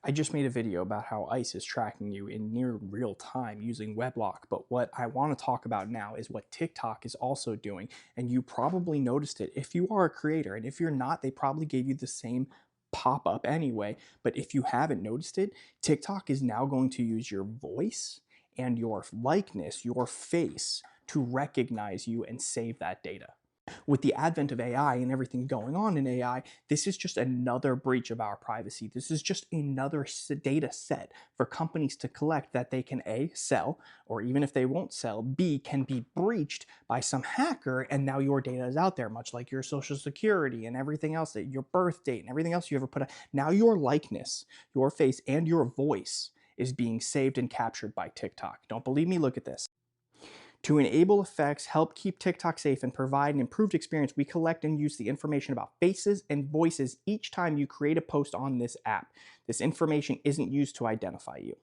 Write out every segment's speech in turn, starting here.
I just made a video about how ICE is tracking you in near real time using Weblock, but what I want to talk about now is what TikTok is also doing, and you probably noticed it if you are a creator, and if you're not, they probably gave you the same pop-up anyway, but if you haven't noticed it, TikTok is now going to use your voice and your likeness, your face, to recognize you and save that data. With the advent of AI and everything going on in AI, this is just another breach of our privacy. This is just another data set for companies to collect that they can A, sell, or even if they won't sell, B, can be breached by some hacker, and now your data is out there, much like your social security and everything else, your birth date and everything else you ever put. Now your likeness, your face, and your voice is being saved and captured by TikTok. Don't believe me? Look at this. To enable effects, help keep TikTok safe, and provide an improved experience, we collect and use the information about faces and voices each time you create a post on this app. This information isn't used to identify you.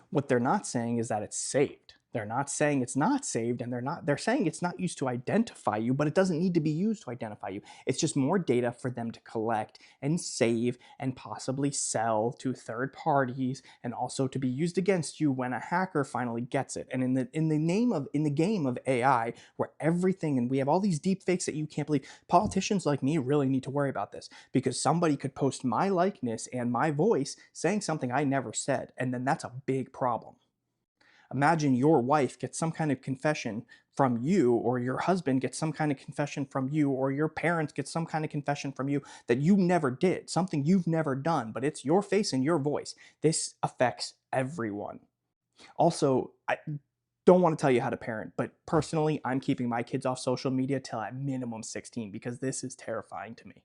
What they're not saying is that it's saved. They're not saying it's not saved, and they're saying it's not used to identify you, but it doesn't need to be used to identify you. It's just more data for them to collect and save and possibly sell to third parties, and also to be used against you when a hacker finally gets it. And in the game of AI, where everything, and we have all these deep fakes that you can't believe, politicians like me really need to worry about this, because somebody could post my likeness and my voice saying something I never said, and then that's a big problem. Imagine your wife gets some kind of confession from you, or your husband gets some kind of confession from you, or your parents get some kind of confession from you that you never did, something you've never done, but it's your face and your voice. This affects everyone. Also, I don't want to tell you how to parent, but personally, I'm keeping my kids off social media till at minimum 16, because this is terrifying to me.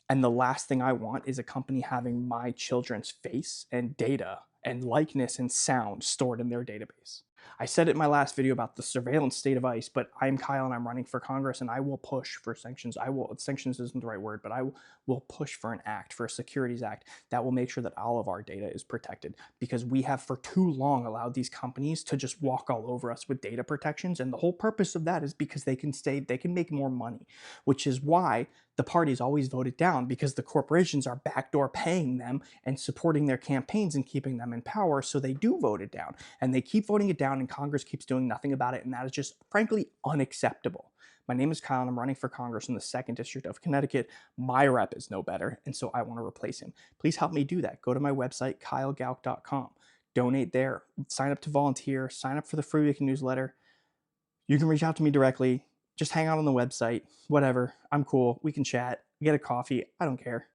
And the last thing I want is a company having my children's face and data and likeness and sound stored in their database. I said it in my last video about the surveillance state of ICE, but I'm Kyle and I'm running for Congress, and I will push for sanctions. Sanctions isn't the right word, but I will push for an act, for a securities act that will make sure that all of our data is protected, because we have for too long allowed these companies to just walk all over us with data protections. And the whole purpose of that is because they can make more money, which is why the parties always voted down, because the corporations are backdoor paying them and supporting their campaigns and keeping them in power. So they do vote it down, and they keep voting it down, and Congress keeps doing nothing about it. And that is just frankly unacceptable. My name is Kyle, and I'm running for Congress in the 2nd District of Connecticut. My rep is no better, and so I want to replace him. Please help me do that. Go to my website, kylegauk.com. Donate there, sign up to volunteer, sign up for the free weekend newsletter. You can reach out to me directly. Just hang out on the website, whatever. I'm cool. We can chat, get a coffee. I don't care.